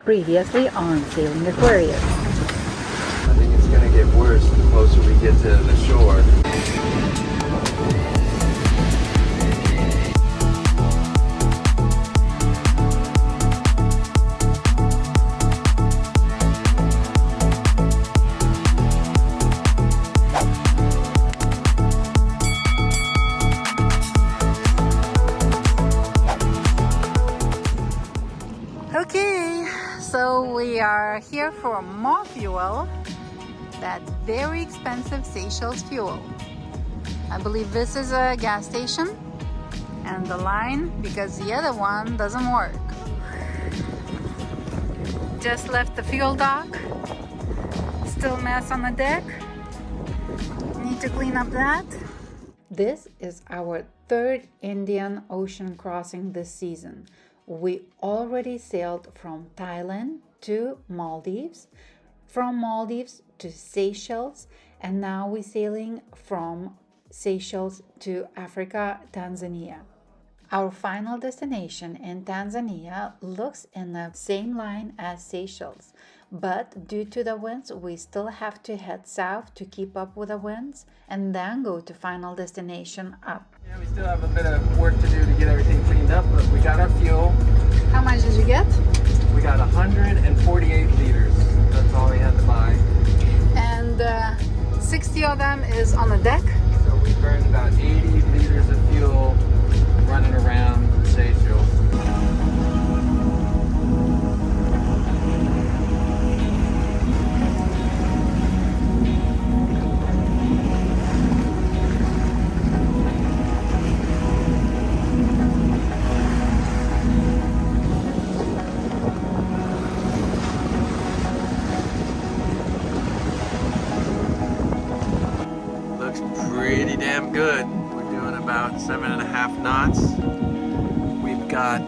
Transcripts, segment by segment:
Previously on Sailing Aquarius. I think it's going to get worse the closer we get to the shore. Okay, so we are here for more fuel. That very expensive Seychelles fuel. I believe this is a gas station and the line because the other one doesn't work. Just left the fuel dock. Still mess on the deck. Need to clean up that. This is our third Indian Ocean crossing this season. We already sailed from Thailand to Maldives, from Maldives to Seychelles, and now we're sailing from Seychelles to Africa, Tanzania. Our final destination in Tanzania looks in the same line as Seychelles, but due to the winds, we still have to head south to keep up with the winds and then go to final destination up. Yeah, we still have a bit of work to do to get everything cleaned up, but we got our fuel. How much did you get? We got 148 liters. That's all we had to buy. And 60 of them is on the deck. So we burned about 80 liters of fuel running around Seychelles. Pretty damn good. We're doing about 7.5 knots. We've got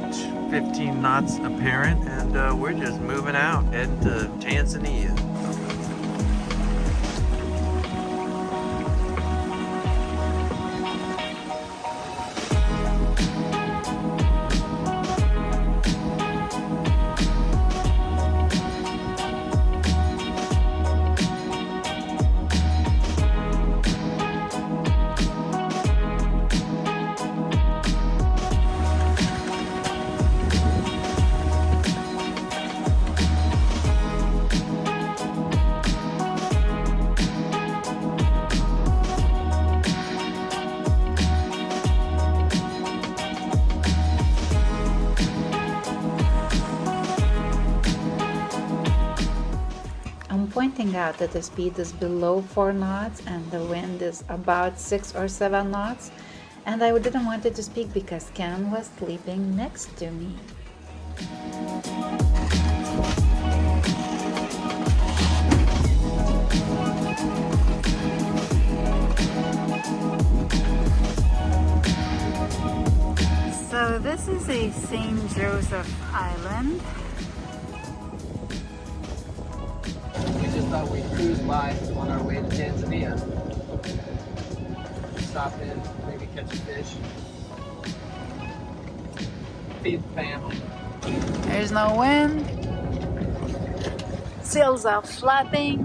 15 knots apparent, and we're just moving out, heading to Tanzania. Pointing out that the speed is below 4 knots and the wind is about 6 or 7 knots, and I didn't want to speak because Ken was sleeping next to me. So this is a St. Joseph Island. Thought we'd cruise by on our way to Tanzania. Stop in, maybe catch a fish. Feed the family. There's no wind. Sails are flapping.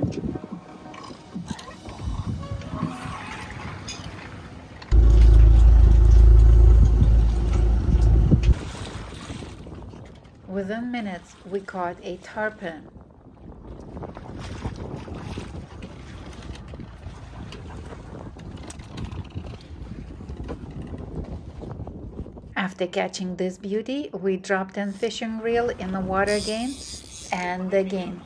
Within minutes, we caught a tarpon. After catching this beauty, we dropped in fishing reel in the water again and again.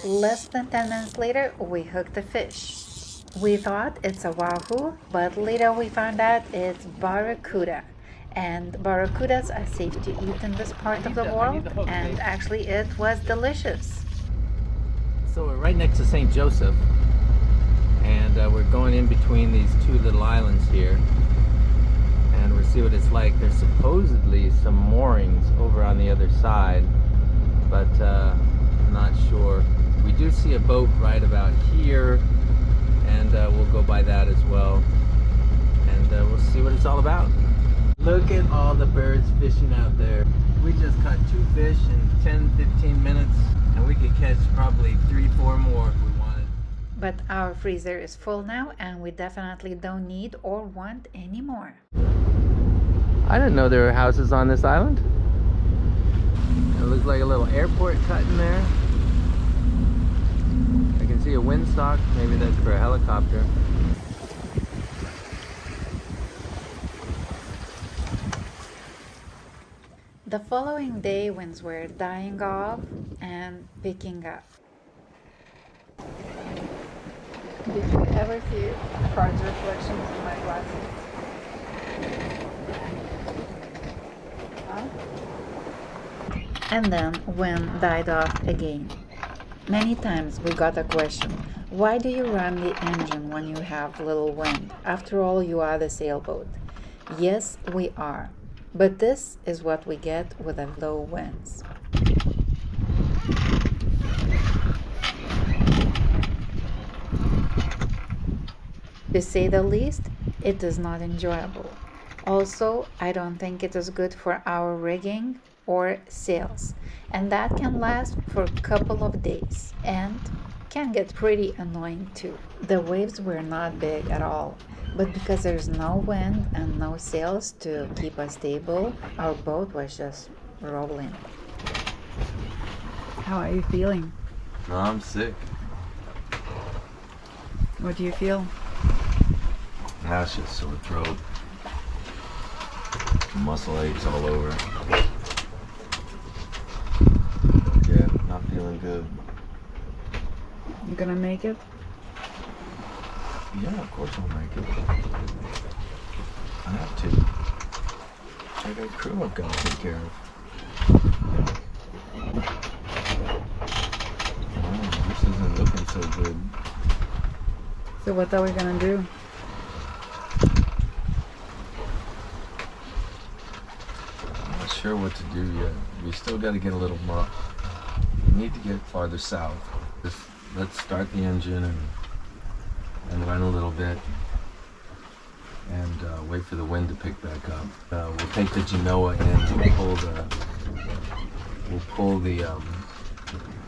Less than 10 minutes later, we hooked the fish. We thought it's a wahoo, but later we found out it's barracuda. And barracudas are safe to eat in this part of the world, and actually it was delicious. So we're right next to St. Joseph, and we're going in between these two little islands here. And we'll see what it's like. There's supposedly some moorings over on the other side, but I'm not sure. We do see a boat right about here, and we'll go by that as well, and we'll see what it's all about. Look at all the birds fishing out there. we just caught 2 fish in 10-15 minutes, and we could catch probably 3-4 more if we wanted. But our freezer is full now, and we definitely don't need or want any more. I didn't know there were houses on this island. It looks like a little airport cut in there. I can see a windsock. Maybe that's for a helicopter. The following day, winds were dying off and picking up. Did you ever see car's reflections in my glasses? Huh? And then wind died off again. Many times we got a question, why do you run the engine when you have little wind? After all, you are the sailboat. Yes, we are. But this is what we get with the low winds. To say the least, it is not enjoyable. Also, I don't think it is good for our rigging or sails, and that can last for a couple of days and can get pretty annoying too. The waves were not big at all, but because there's no wind and no sails to keep us stable, our boat was just rolling. How are you feeling? No, I'm sick. What do you feel? That's just sore throat. Muscle aches all over. Yeah, not feeling good. You gonna make it? Yeah, of course I'll make it. I have to. I got a crew I've got to take care of. Oh, this isn't looking so good. So what are we gonna do? I'm not sure what to do yet. We still got to get a little more. We need to get farther south. Let's start the engine and run a little bit and wait for the wind to pick back up. We'll take the Genoa in and we'll pull the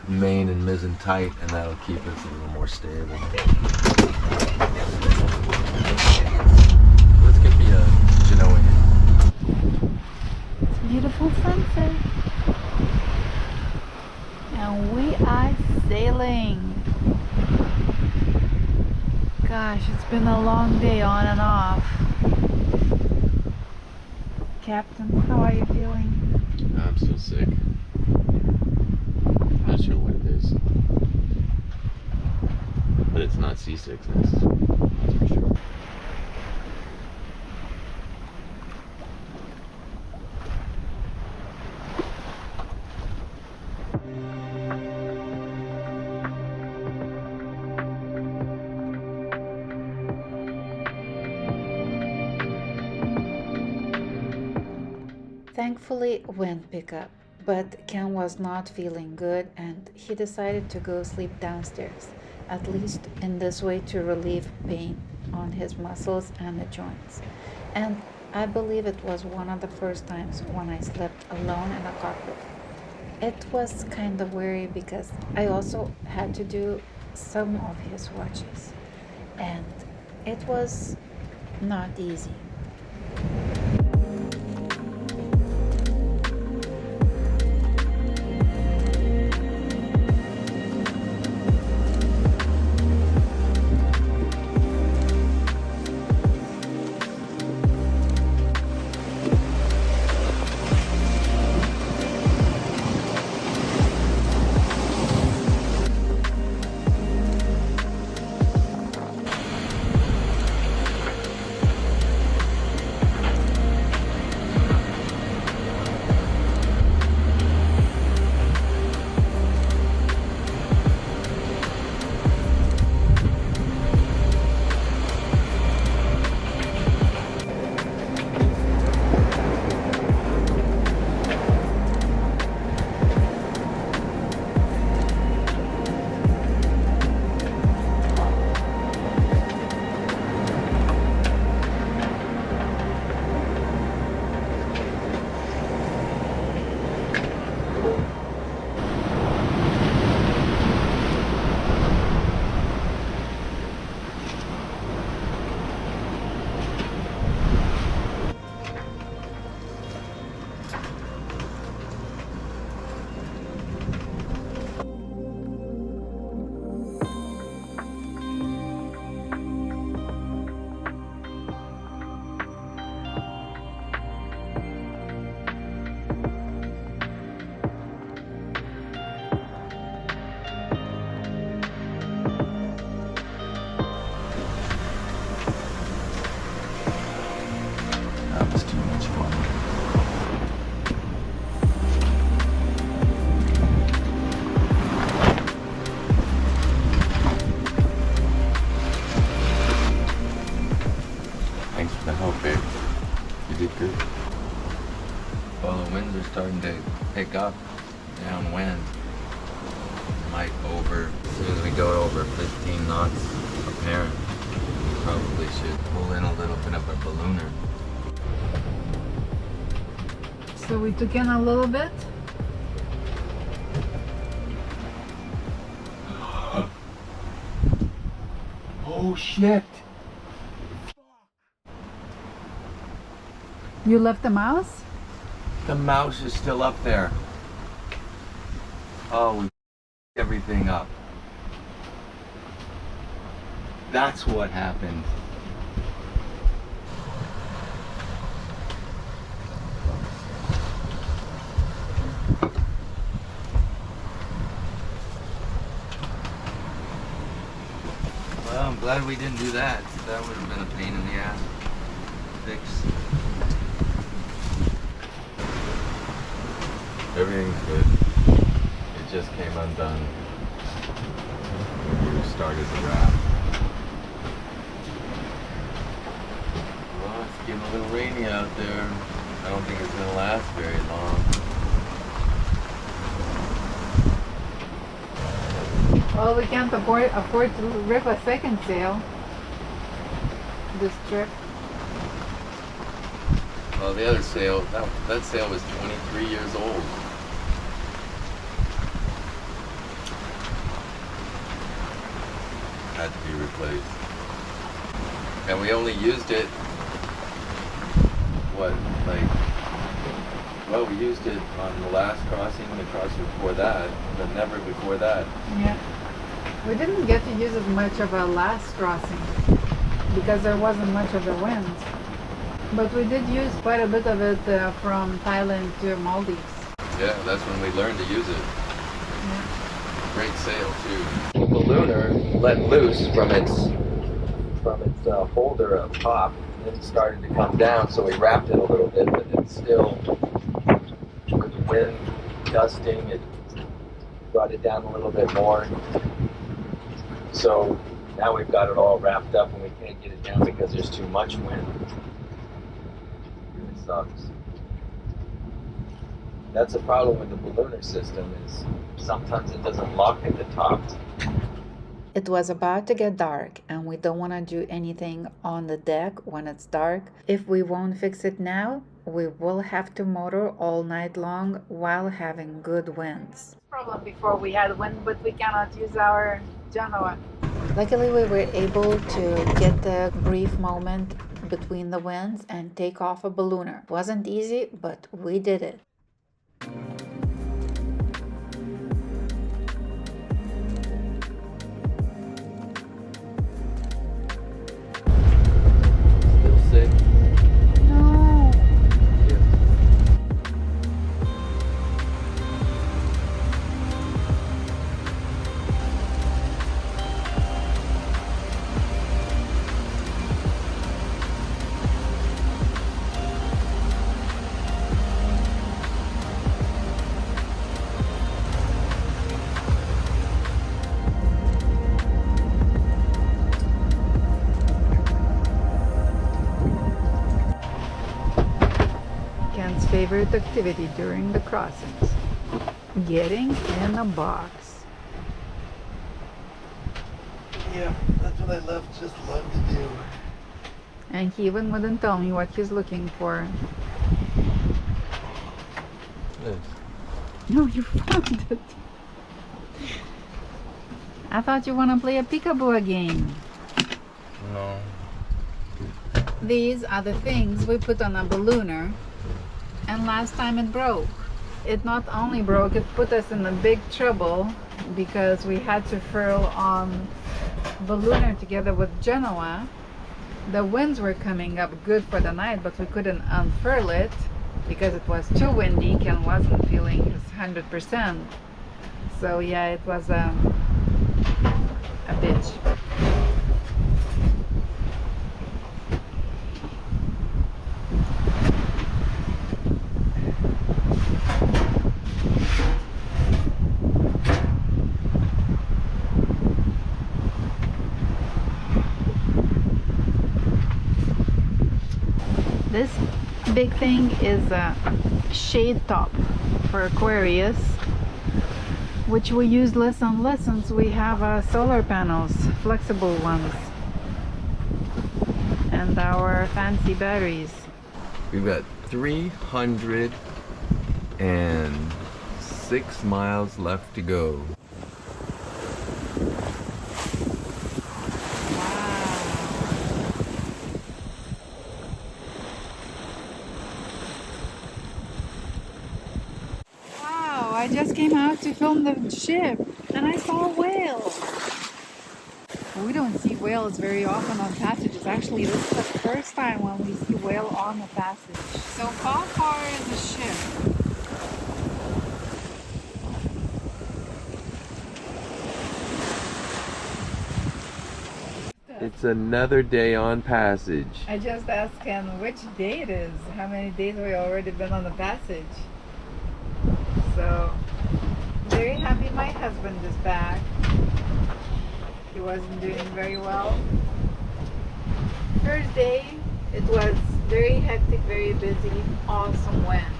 main and mizzen tight, and that'll keep us a little more stable. Let's get the Genoa in. It's a beautiful sunset. And we are sailing. Gosh, it's been a long day on and off. Captain, how are you feeling? I'm still sick. Not sure what it is. But it's not seasickness, that's for sure. Thankfully, wind picked up, but Ken was not feeling good and he decided to go sleep downstairs, at least in this way to relieve pain on his muscles and the joints. And I believe it was one of the first times when I slept alone in a cockpit. It was kind of weird because I also had to do some of his watches, and it was not easy. pick up downwind. Might over, as soon as we go over 15 knots apparent, probably should pull in a little bit of a ballooner. So we took in a little bit. Oh shit! You left the mouse? The mouse is still up there. Oh, we everything up. That's what happened. Well, I'm glad we didn't do that. That would have been a pain in the ass to fix. Everything's good. It just came undone when you started the raft. Well, it's getting a little rainy out there. I don't think it's going to last very long. Well, we can't afford to rip a second sail this trip. Well, the other sail, that sail was 23 years old. Had to be replaced. And we only used it, we used it on the last crossing, the crossing before that, but never before that. Yeah. We didn't get to use as much of a last crossing because there wasn't much of the wind. But we did use quite a bit of it from Thailand to Maldives. Yeah, that's when we learned to use it. Yeah. Great sail too. The ballooner let loose from its holder up top, and then started to come down. So we wrapped it a little bit, but it's still with the wind gusting. It brought it down a little bit more. So now we've got it all wrapped up, and we can't get it down because there's too much wind. It really sucks. That's the problem with the ballooner system, is sometimes it doesn't lock at the top. It was about to get dark and we don't want to do anything on the deck when it's dark. If we won't fix it now, we will have to motor all night long while having good winds. Problem before we had wind, but we cannot use our Genoa. Luckily we were able to get the brief moment between the winds and take off a ballooner. It wasn't easy, but we did it. Still sick. No. Ken's favorite activity during the crossings. Getting in a box. Yeah, that's what I just love to do. And he even wouldn't tell me what he's looking for. Yes. No, you found it. I thought you want to play a peekaboo game. No. These are the things we put on a ballooner, and last time it broke. It not only broke, it put us in a big trouble because we had to furl on ballooner together with Genoa. The winds were coming up good for the night, but we couldn't unfurl it because it was too windy. Ken wasn't feeling his 100%. So yeah, it was a bitch. This big thing is shade top for Aquarius, which we use less and less since we have solar panels, flexible ones, and our fancy batteries. We've got 306 miles left to go. I just came out to film the ship and I saw a whale. We don't see whales very often on passages. Actually, this is the first time when we see whale on the passage. So how far is the ship? It's another day on passage. I just asked Ken which day it is. How many days have we already been on the passage? So, very happy my husband is back. He wasn't doing very well. First day, it was very hectic, very busy, awesome winds.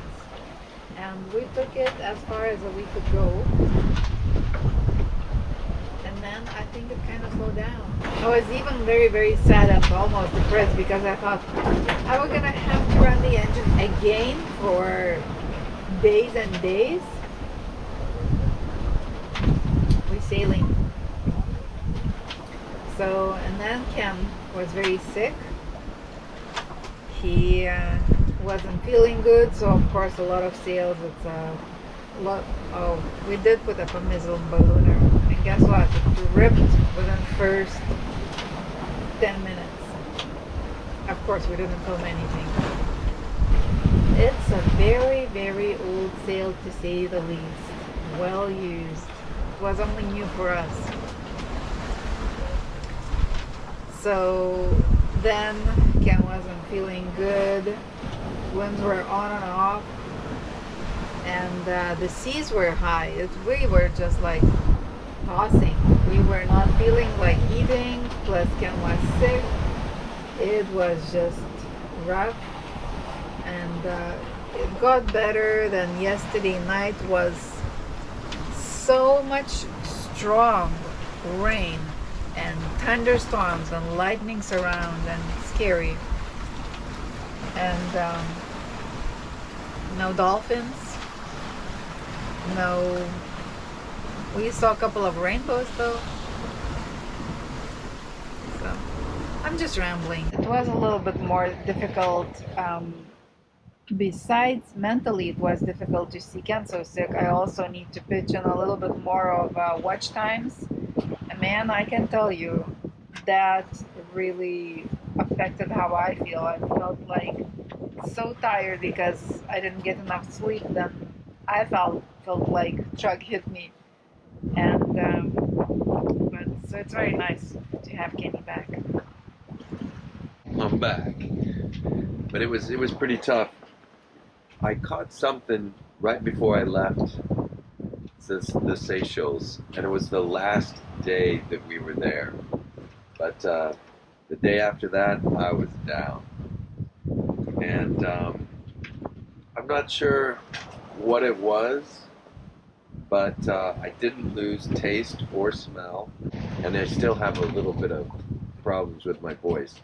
And we took it as far as we could go. And then I think it kind of slowed down. I was even very, very sad and almost depressed because I thought I was gonna have to run the engine again for days and days. We're sailing. So, and then Ken was very sick. He wasn't feeling good, so of course a lot of sails. It's a lot. Oh, we did put up a missile ballooner, and guess what? It ripped within the first 10 minutes. Of course, we didn't film anything. It's a very, very old sail to say the least. Well used. It was only new for us. So then Ken wasn't feeling good. Winds were on and off. And the seas were high. We were just like tossing. We were not feeling like eating. Plus Ken was sick. It was just rough. And it got better. Then yesterday night was so much strong rain and thunderstorms and lightnings around, and scary. And no dolphins. No. We saw a couple of rainbows though. So I'm just rambling. It was a little bit more difficult. Besides mentally, it was difficult to see Ken so sick. I also need to pitch in a little bit more of watch times. And man, I can tell you that really affected how I feel. I felt like so tired because I didn't get enough sleep. Then I felt like truck hit me. And but so it's very nice to have Kenny back. I'm back, but it was pretty tough. I caught something right before I left the Seychelles, and it was the last day that we were there. But the day after that, I was down, and I'm not sure what it was, but I didn't lose taste or smell, and I still have a little bit of problems with my voice.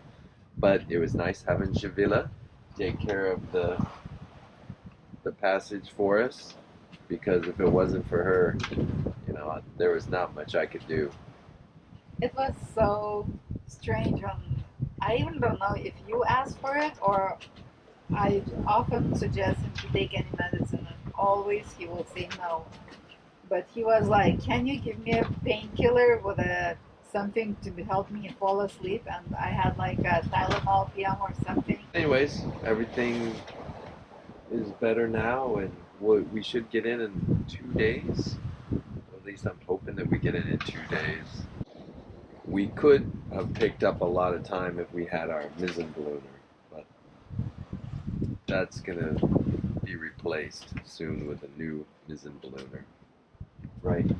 But it was nice having Javila take care of the passage for us, because if it wasn't for her, you know, there was not much I could do. It was so strange. I even don't know if you asked for it, or I often suggest him to take any medicine, and always he will say no. But he was like, "Can you give me a painkiller with something to help me fall asleep?" And I had like a Tylenol PM or something. Anyways, everything is better now, and we should get in 2 days. At least I'm hoping that we get in 2 days. We could have picked up a lot of time if we had our mizzen ballooner, but that's gonna be replaced soon with a new mizzen ballooner, right?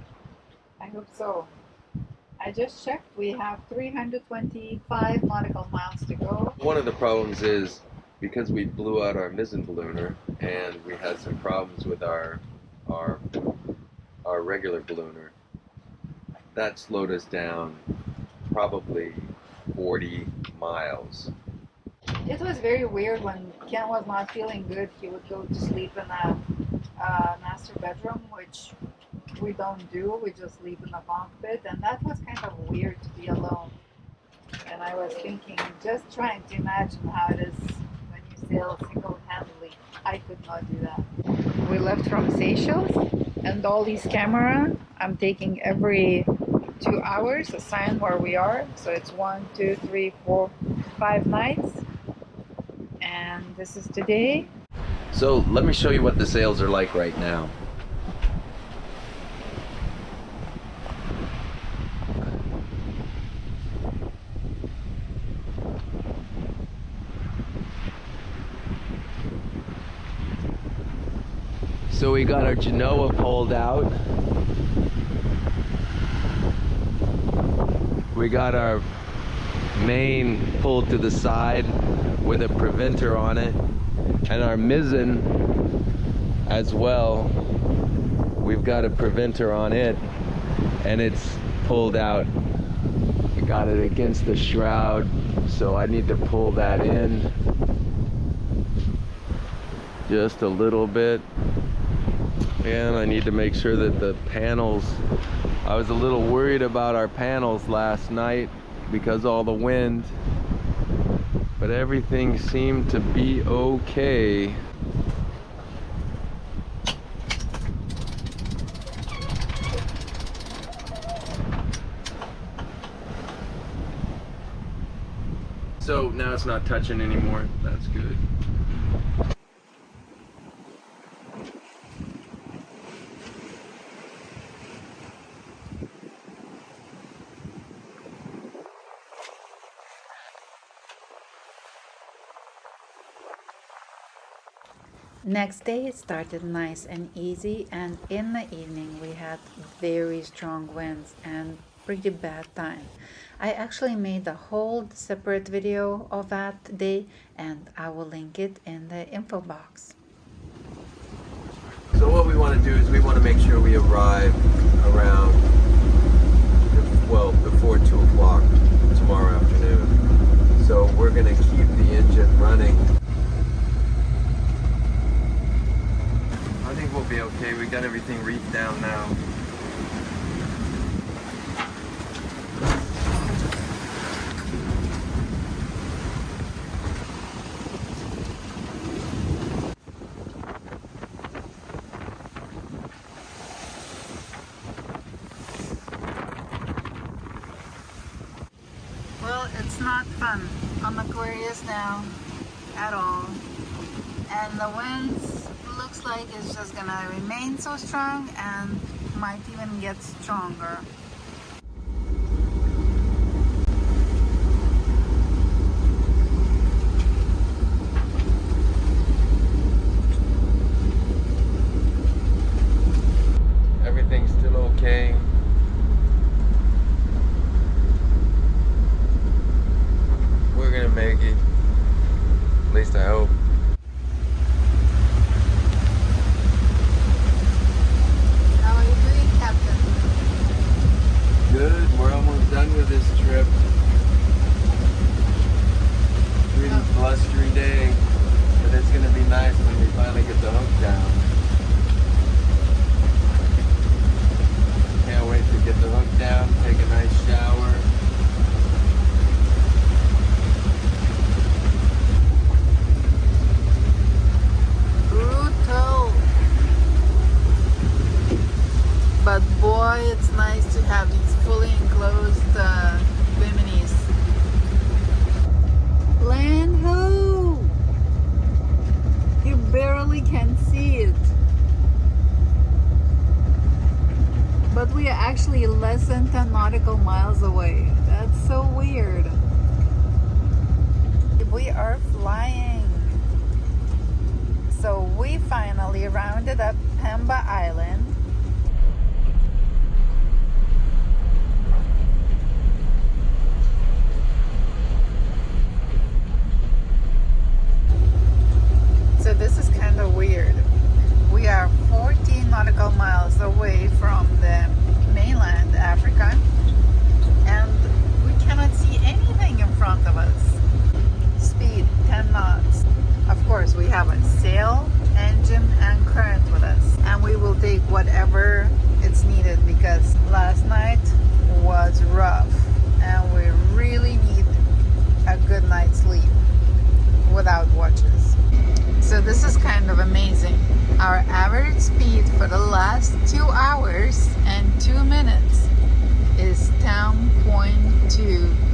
I hope so. I just checked. We have 325 nautical miles to go. One of the problems is because we blew out our mizzen ballooner and we had some problems with our regular ballooner, that slowed us down probably 40 miles. It was very weird when Ken was not feeling good. He would go to sleep in a master bedroom, which we don't do. We just sleep in the bunk bed, and that was kind of weird to be alone. And I was thinking, just trying to imagine how it is when you sail single-handedly. I could not do that. We left from Seychelles, and all these camera, I'm taking every 2 hours, a sign where we are. So it's 1, 2, 3, 4, 5 nights. And this is today. So let me show you what the sails are like right now. So we got our Genoa pulled out. We got our main pulled to the side with a preventer on it, and our mizzen as well. We've got a preventer on it, and it's pulled out. I got it against the shroud, so I need to pull that in just a little bit. And I need to make sure that the panels, I was a little worried about our panels last night because all the wind, but everything seemed to be okay. So now it's not touching anymore. That's good. Next day started nice and easy, and in the evening we had very strong winds and pretty bad time. I actually made a whole separate video of that day, and I will link it in the info box. So what we want to do is we want to make sure we arrive around, well, before 2 o'clock tomorrow afternoon. So we're going to keep the engine running. I think we'll be okay. We got everything reefed down now. Well, it's not fun on Aquarius now at all, and the winds looks like it's just gonna remain so strong and might even get stronger. Everything's still okay. We're gonna make it. At least I hope. How are you doing, Captain? Good. We're almost done with this trip. Pretty blustery day, but it's gonna be nice when we finally get the hook down. Can't wait to get the hook down, take a nice shower. Brutal. But boy, it's nice to have these fully enclosed biminis. Land ho! You barely can see it. But we are actually less than 10 nautical miles away. That's so weird. We are flying. So we finally rounded up Pemba Island.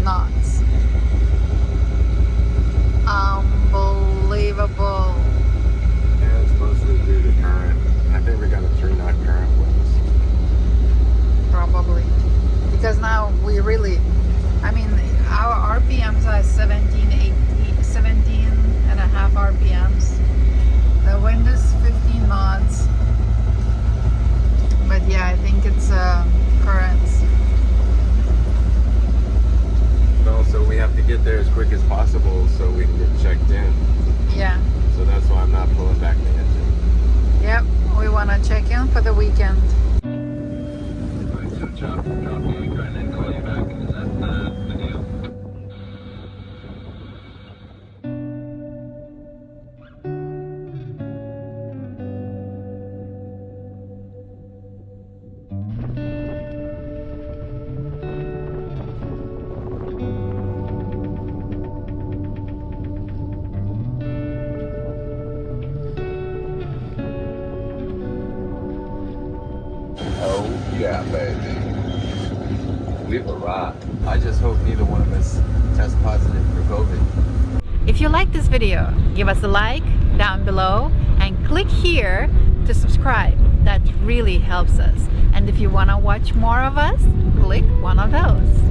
knots. Unbelievable. Yeah, it's mostly due to current. I think we got a 3-knot current with us. Probably. Because now we really, I mean, our RPMs are 17 and a half RPMs. The wind is 15 knots. But yeah, I think it's currents. But also, we have to get there as quick as possible so we can get checked in. Yeah. So that's why I'm not pulling back the engine. Yep, we want to check in for the weekend. So drop the anchor and then call you back. Is that the deal? Oh yeah, baby. We've arrived. I just hope neither one of us test positive for COVID. If you like this video, give us a like down below and click here to subscribe. That really helps us. And if you want to watch more of us, click one of those.